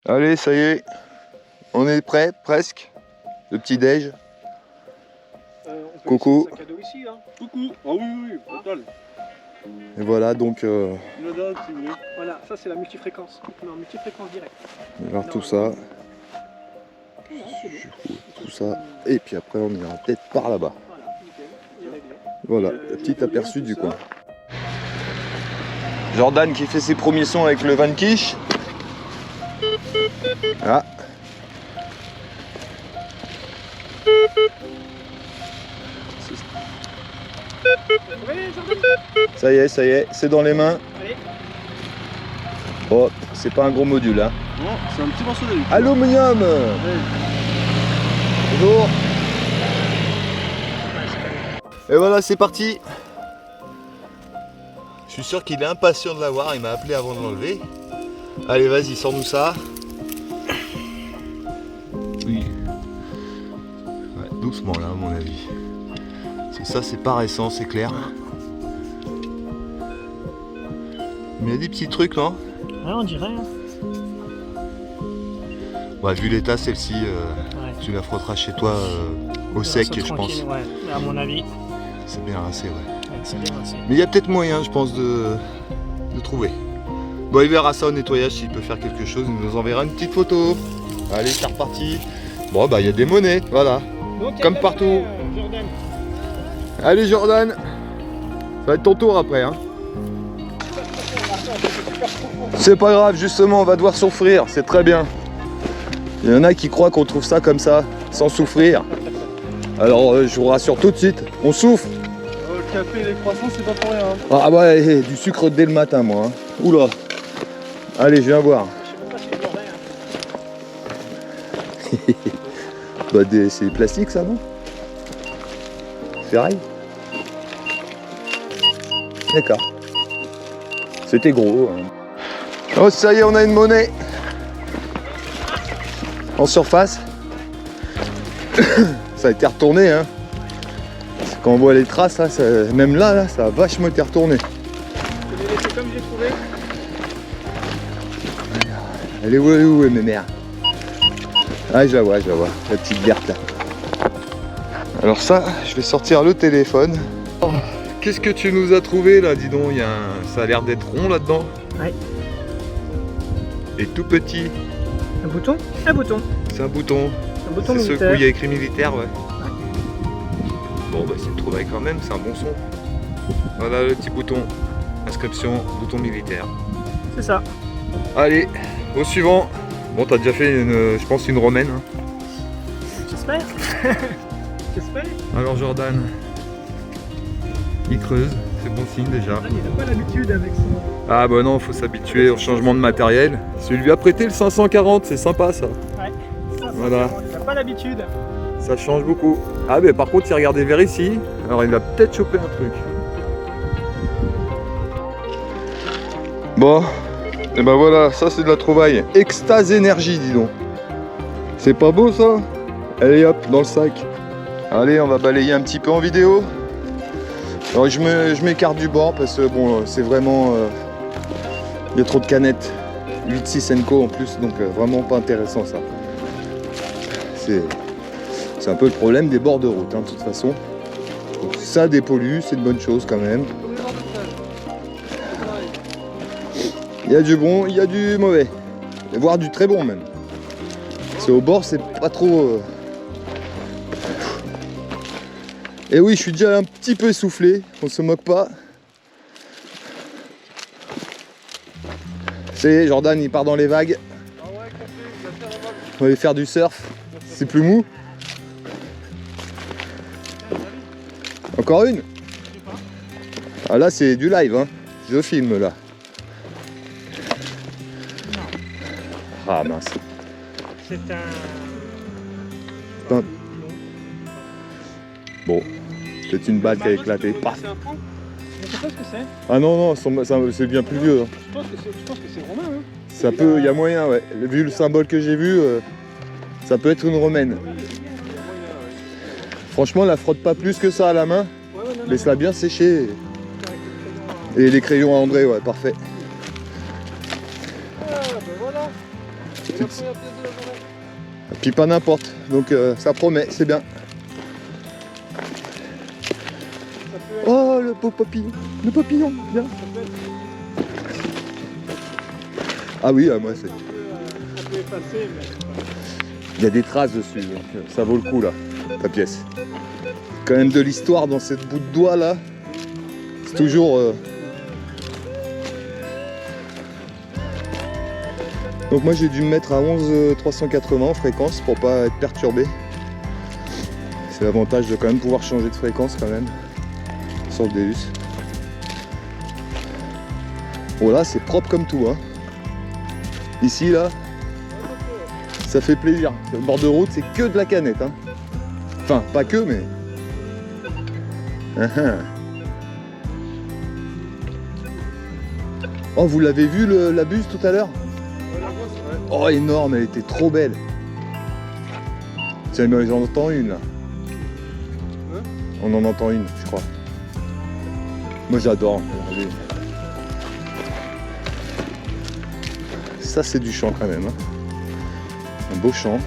Allez, ça y est, on est prêt, presque. Le petit déj. Coucou. Sac à dos ici, hein. Coucou. Ah oui, total. Et voilà donc. Voilà, ça c'est la multifréquence. Non, multifréquence directe. Alors tout ça. Tout ça. Et puis après on ira peut-être par là-bas. Voilà, nickel. Il est réglé. Voilà, le petit aperçu du coin. Jordan qui fait ses premiers sons avec le Van Quiche. Ah. Ça y est, c'est dans les mains. Allez. Oh, c'est pas un gros module hein. Non, c'est un petit morceau d'aluminium. Aluminium. Bonjour. Et voilà, c'est parti. Je suis sûr qu'il est impatient de l'avoir, il m'a appelé avant de l'enlever. Allez, vas-y, sors-nous ça. Oui. Ouais, doucement là, à mon avis. Ça, c'est pas récent, c'est clair. Mais il y a des petits trucs, non? Ouais, on dirait. Hein. Ouais, vu l'état, celle-ci, tu la frotteras chez toi au sec, je pense. Ouais, à mon avis. C'est bien rincé, ouais. C'est bien rincé. Mais il y a peut-être moyen, je pense, de trouver. Bon, il verra ça au nettoyage, s'il peut faire quelque chose, il nous enverra une petite photo. Allez, c'est reparti. Bon, bah, il y a des monnaies, voilà. Donc, comme partout. Jordan. Allez, Jordan. Ça va être ton tour après, hein. C'est pas grave, justement, on va devoir souffrir, c'est très bien. Il y en a qui croient qu'on trouve ça comme ça, sans souffrir. Alors, je vous rassure tout de suite, on souffre. Le café et les croissants, c'est pas pour rien. Hein. Ah ouais, du sucre dès le matin, moi. Hein. Oula. Allez, je viens voir. Je sais même pas si je l'aurais. Bah, c'est plastique, ça, non? Ferraille. D'accord. C'était gros. Hein. Oh, ça y est, on a une monnaie. En surface. Ça a été retourné, hein. Quand on voit les traces, là, même là, ça a vachement été retourné. Je l'ai laissé comme j'ai trouvé. Elle est où, mes mères? Ah, je la vois, la petite verte là. Alors ça, je vais sortir le téléphone. Oh, qu'est-ce que tu nous as trouvé là, dis donc, ça a l'air d'être rond là-dedans. Ouais. Et tout petit. Un bouton? Un bouton. C'est un bouton. Un bouton C'est ce militaire. où il y a écrit militaire, ouais. Bon, bah c'est le trouvaille quand même, c'est un bon son. Voilà le petit bouton. Inscription, bouton militaire. C'est ça. Allez, au suivant. Bon, t'as déjà fait, je pense, une romaine. Hein. J'espère. J'espère. Alors Jordan, il creuse, c'est bon signe déjà. Il n'a pas l'habitude avec son... Ah bah non, faut s'habituer au changement de matériel. Je lui a prêté le 540, c'est sympa ça. Ouais. Ça, Voilà. Il n'a pas l'habitude. Ça change beaucoup. Ah mais par contre, il regardait vers ici, alors il va peut-être choper un truc. Bon, et ben voilà, ça c'est de la trouvaille. Extase énergie, dis donc. C'est pas beau ça? Allez hop, dans le sac. Allez, on va balayer un petit peu en vidéo. Alors je m'écarte du bord parce que bon, c'est vraiment... il y a trop de canettes. 8-6 Enco en plus, donc vraiment pas intéressant ça. C'est un peu le problème des bords de route, hein, de toute façon. Donc, ça dépollue, c'est une bonne chose quand même. Il y a du bon, il y a du mauvais. Voire du très bon même. C'est au bord, c'est pas trop... Et oui, je suis déjà un petit peu essoufflé, on se moque pas. C'est Jordan, il part dans les vagues. On va aller faire du surf. C'est plus mou. Encore une? Ah là c'est du live, hein. Je filme là. Ah mince. C'est un... Bon, c'est une balle qui a éclaté. Paf. C'est un pont? Je sais pas ce que c'est. Ah non, c'est bien plus vieux. Hein. Je pense que c'est romain. Hein. Ça peut, il y a moyen, ouais. Vu le symbole que j'ai vu, ça peut être une romaine. Franchement, la frotte pas plus que ça à la main. Laisse-la bien sécher. Et les crayons à André, ouais, parfait. Ah, ben voilà. Et la première pièce de la journée. Et puis pas n'importe, donc ça promet, c'est bien. Ça peut être, Oh le beau papillon, bien. ça peut être Ah oui, moi c'est. un peu effacé, mais Il y a des traces dessus, donc ça vaut le coup là, ta pièce. Quand même de l'histoire dans cette bout de doigt là. C'est toujours. Donc moi j'ai dû me mettre à 11 380 en fréquence pour pas être perturbé. C'est l'avantage de quand même pouvoir changer de fréquence quand même sur le Deus. Bon là c'est propre comme tout hein. Ici là, ça fait plaisir. Le bord de route c'est que de la canette hein. Enfin pas que mais. Oh vous l'avez vu la buse tout à l'heure? Oh énorme, elle était trop belle. Tiens mais j'en entends une là. On en entend une je crois. Moi j'adore. Regardez. Ça c'est du chant quand même. Hein. Un beau chant.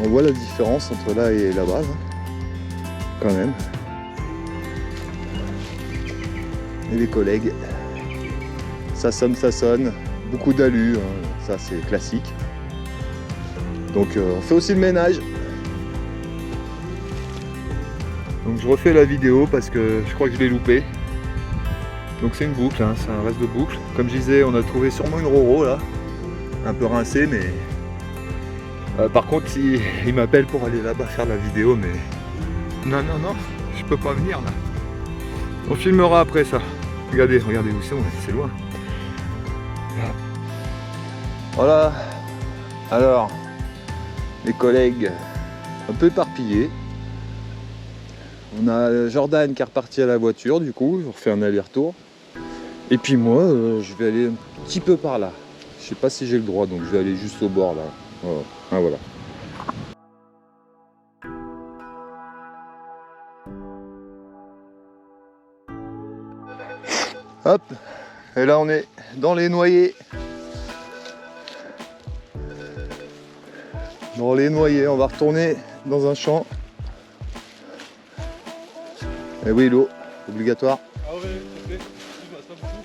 On voit la différence entre là et là-bas. Hein. Quand même. Et les collègues. Ça sonne. Beaucoup d'alu. Hein. Ça c'est classique. Donc on fait aussi le ménage. Donc je refais la vidéo parce que je crois que je l'ai loupé. Donc c'est une boucle, hein, c'est un reste de boucle. Comme je disais, on a trouvé sûrement une Roro là. Un peu rincée mais... par contre il m'appelle pour aller là-bas faire la vidéo mais... Non, je peux pas venir là. On filmera après ça. Regardez où c'est loin. Voilà. Alors, les collègues un peu éparpillés. On a Jordan qui est reparti à la voiture, du coup, je refais un aller-retour. Et puis moi, je vais aller un petit peu par là. Je sais pas si j'ai le droit, donc je vais aller juste au bord là. Voilà. Ah, voilà. Hop, et là on est dans les noyers. Dans les noyers, on va retourner dans un champ. Et oui, l'eau, obligatoire. Ah ouais, ça fait. Il reste pas beaucoup.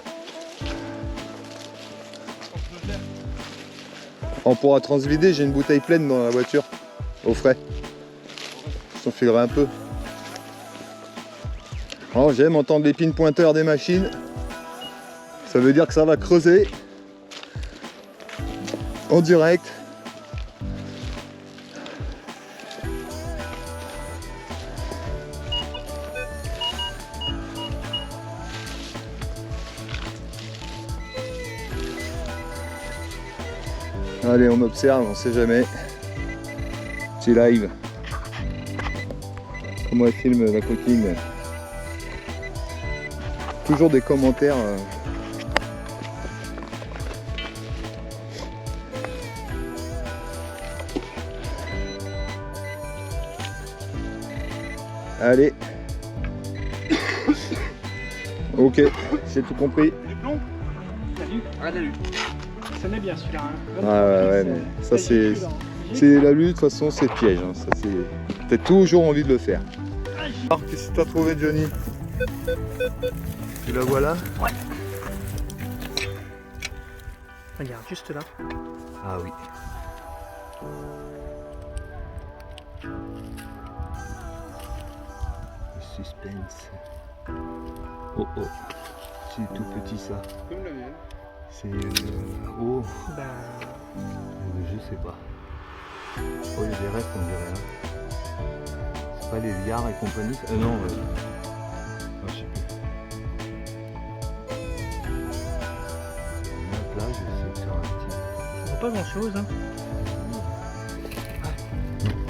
On pourra transvider, j'ai une bouteille pleine dans la voiture, au frais. On filerait un peu. Oh, j'aime entendre les pin pointeurs des machines. Ça veut dire que ça va creuser. En direct. Allez, on observe, on sait jamais. Petit live. Comment elle filme la coquine. Toujours des commentaires. Allez. Ok, j'ai tout compris. Les plombs. Salut. Ah, salut. Ça met bien celui-là. Hein. Ah ouais, mais ça c'est la lutte, de toute façon c'est le piège. Hein. Ça c'est. T'as toujours envie de le faire. Alors, qu'est-ce que t'as trouvé, Johnny? Tu la vois là? Ouais. Regarde, juste là. Ah oui. Le suspense. Oh oh. C'est tout petit ça. Comme la mienne. C'est oh. Ben. Je sais pas. Oh, il y a des restes, on dirait. Hein. C'est pas les liards et compagnie. Non. Je sais plus. Là, je sais que sur un petit. On voit pas grand chose. Hein.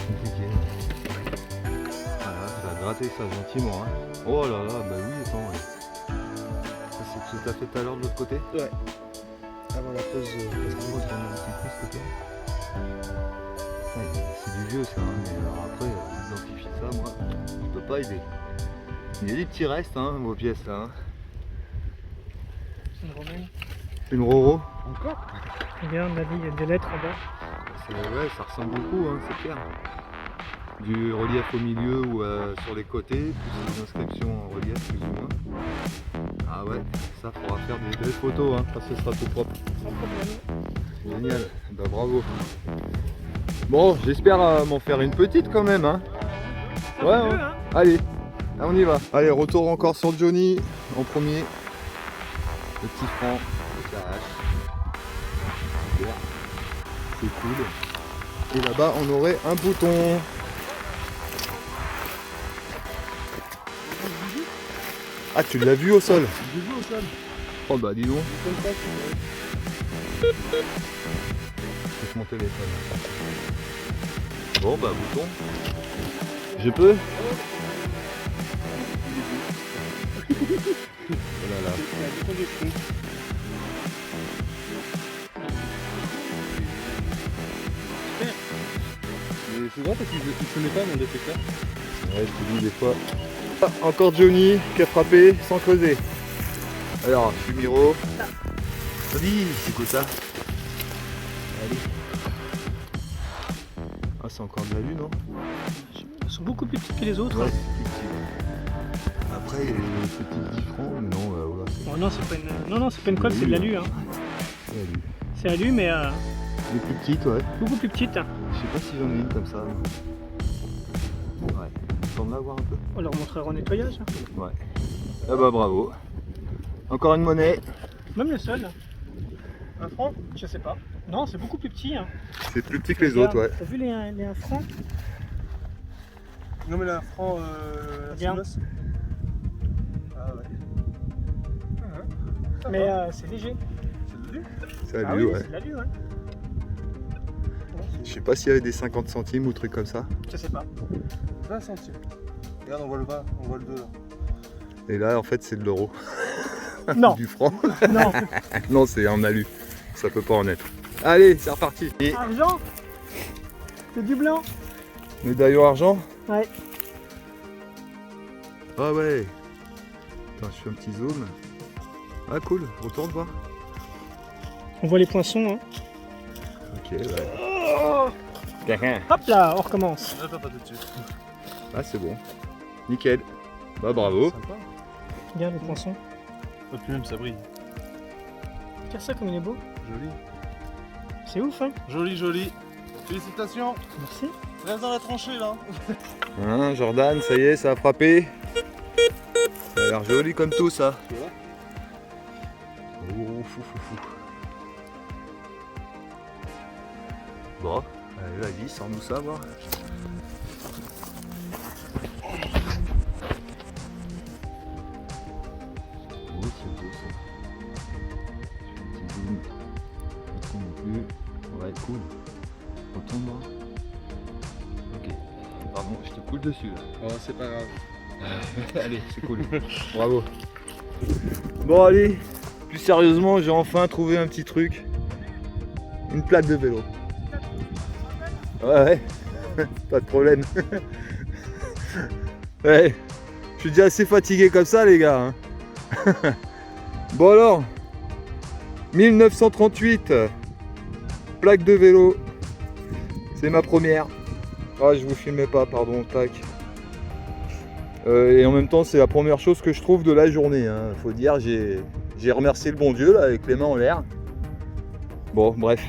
Compliqué. Voilà, tu vas gratter ça gentiment. Hein. Oh là là, bah oui, attends. Ouais. Ça, c'est ce que t'as fait tout à l'heure de l'autre côté? Ouais. Avant la pause, parce que moi, je prends un petit coup ce côté. Ouais, c'est du vieux ça, hein, mais alors après, identifier ça, moi, je peux pas aider. Il y a des petits restes, hein, vos pièces là. Hein. Une romaine. Une Roro. Encore? Regarde, là, il y a des lettres en bas. Ouais, ça ressemble beaucoup, hein, c'est clair. Du relief au milieu ou sur les côtés, plus des inscriptions en relief plus ou moins. Ah ouais, ça faudra faire des belles photos hein, quand ce sera tout propre. Sans problème. Génial, bah bravo. Bon, j'espère m'en faire une petite quand même. Hein. Ouais, hein. Allez, là, on y va. Allez, retour encore sur Johnny en premier. Le petit franc, le cache. Super. C'est cool. Et là-bas, on aurait un bouton. Ah, tu l'as vu au sol? J'ai vu au sol. Oh bah dis donc. Je C'est mon téléphone. Bon bah bouton. Je peux? Oh là là. Mais c'est vrai parce qu'il se met pas mon détecteur. Ouais, je te dis des fois. Ah, encore Johnny qui a frappé sans creuser. Alors, je suis Miro. Vas-y, c'est quoi ça? Allez. Ah, c'est encore de la lune, non? Ils sont beaucoup plus petits que les autres. Ouais, Hein. c'est petit. Après, il y a les petits 10 francs, mais non, voilà. Bon, non, c'est pas une... non, c'est pas une colle, c'est de l'alu. Hein. C'est la lune. C'est alu, mais Les plus petites, ouais. beaucoup plus petite. Hein. Je sais pas si j'en ai une comme ça. Ouais. On va voir un peu. On leur montrera au nettoyage. Hein. Ouais. Ah bah bravo. Encore une monnaie. Même le seul. Un franc? Je sais pas. Non, c'est beaucoup plus petit. Hein. C'est plus petit que les autres, ouais. T'as vu les 1 franc? Non mais là, franc, Regarde. Ah ouais. Mais c'est léger. C'est de lui. C'est Ah à lui, oui, ouais. c'est de l'alu, ouais. Je sais pas s'il y avait des 50 centimes ou trucs comme ça. Je sais pas. 20 centimes. Regarde, on voit le 20, on voit le 2 là. Et là, en fait, c'est de l'euro. Non. Du franc. Non. Non, c'est en alu. Ça peut pas en être. Allez, c'est reparti. Et Argent? C'est du blanc? médaille au argent. Ouais. Ah ouais. Attends, je fais un petit zoom. Ah cool, retourne voir. On voit les poinçons. Hein. Ok, ouais. Hop là, on recommence. Attends, pas tout de suite. Ah c'est bon. Nickel. Bah bravo. Sympa. Regarde les poinçons. Oh, puis même ça brille. Regarde ça comme il est beau. Joli. C'est ouf, hein. Joli, joli. Félicitations. Merci. Reste dans la tranchée là. Hein, Jordan, ça y est, ça a frappé. Ça a l'air joli comme tout ça. Tu vois. Oh, fou, fou, fou. Bon, allez, vas-y, sors-nous ça, voir. Oh, c'est beau ça. Je fais un petit zoom. Pas trop non plus. Ouais, cool. Retourne voir. Ok. Pardon, je te coule dessus là. Oh, c'est pas grave. Allez, c'est cool. Bravo. Bon, allez. Plus sérieusement, j'ai enfin trouvé un petit truc. Une plaque de vélo. Ouais, pas de problème. Ouais, je suis déjà assez fatigué comme ça, les gars. Hein. Bon alors, 1938, plaque de vélo. C'est ma première. Ah, je vous filmais pas, pardon, tac. Et en même temps, c'est la première chose que je trouve de la journée. Hein. Faut dire, j'ai remercié le bon Dieu là, avec les mains en l'air. Bon, bref.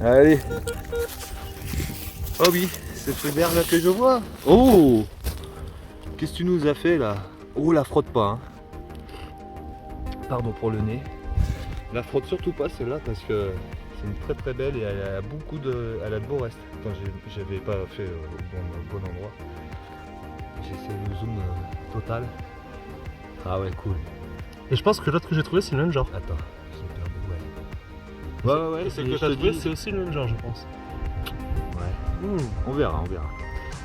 Allez. Oh oui, c'est Fribert là que je vois. Oh, qu'est-ce que tu nous as fait là? Oh, la frotte pas. Hein. Pardon pour le nez. La frotte surtout pas celle-là parce que c'est une très belle et elle a beaucoup de, elle a de beaux restes. Attends, j'avais pas fait au bon endroit. J'essaie le zoom total. Ah ouais, cool. Et je pense que l'autre que j'ai trouvé c'est le même genre. Attends, j'ai perdu. Ouais. Ouais, Et celle que t'as trouvé c'est aussi le même genre je pense. Ouais. On verra, on verra.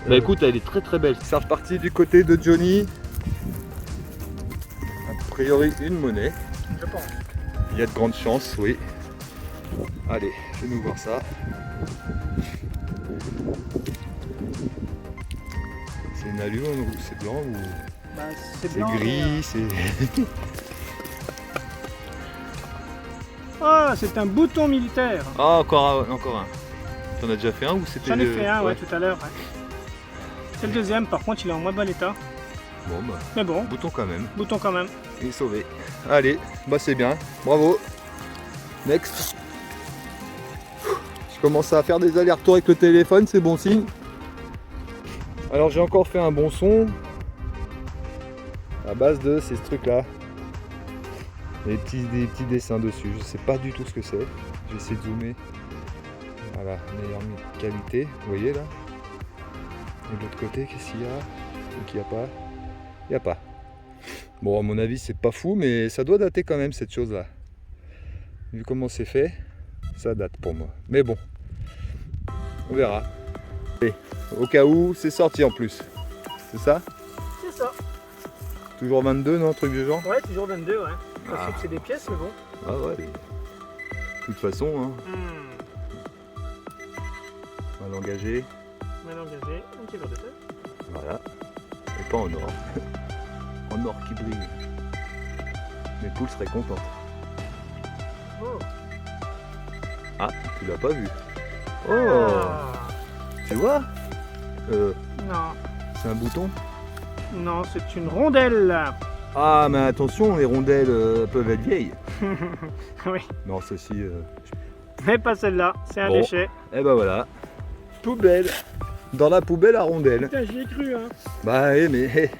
Bah écoute, elle est très belle. C'est reparti du côté de Johnny. A priori une monnaie. Je pense. Il y a de grandes chances, oui. Allez, fais-nous voir ça. C'est une allure ou c'est blanc ou Bah, c'est c'est blanc. gris, c'est... Ah, c'est un bouton militaire. Ah, encore un. T'en as déjà fait un ou c'était J'en ai le- fait un, ouais, tout à l'heure. Ouais. C'est le deuxième, par contre, il est en moins bon état. Bon, bah, Mais bon, bouton quand même. bouton quand même. Il est sauvé. Allez, bah c'est bien. Bravo. Next. Je commence à faire des allers-retours avec le téléphone, c'est bon signe. Alors j'ai encore fait un bon son. À base de ces trucs-là. Des petits dessins dessus. Je sais pas du tout ce que c'est. Je vais essayer de zoomer. Voilà, meilleure qualité. Vous voyez là. Et de l'autre côté, qu'est-ce qu'il y a? Donc il n'y a pas. Il n'y a pas. Bon, à mon avis, c'est pas fou, mais ça doit dater quand même cette chose-là. Vu comment c'est fait, ça date pour moi. Mais bon, on verra. Et au cas où, c'est sorti en plus. C'est ça? C'est ça. Toujours 22, non? Truc du genre? Ouais, toujours 22, ouais. Je Ah. sais que c'est des pièces, mais bon. Ah ouais. De toute façon, hein, mal engagé. Mal engagé, un petit verre de thé. Voilà. Et pas en or. En or qui brille. Mes poules seraient contentes. Oh. Ah, tu l'as pas vu. Oh, Ah. tu vois? Non, C'est un bouton. non, c'est une rondelle. Ah, mais attention, les rondelles peuvent être vieilles. Oui, Non, ceci. mais pas celle-là, c'est un Bon. déchet. Eh ben voilà. Poubelle. Dans la poubelle à rondelles. Putain, j'y ai cru, hein. Bah oui, mais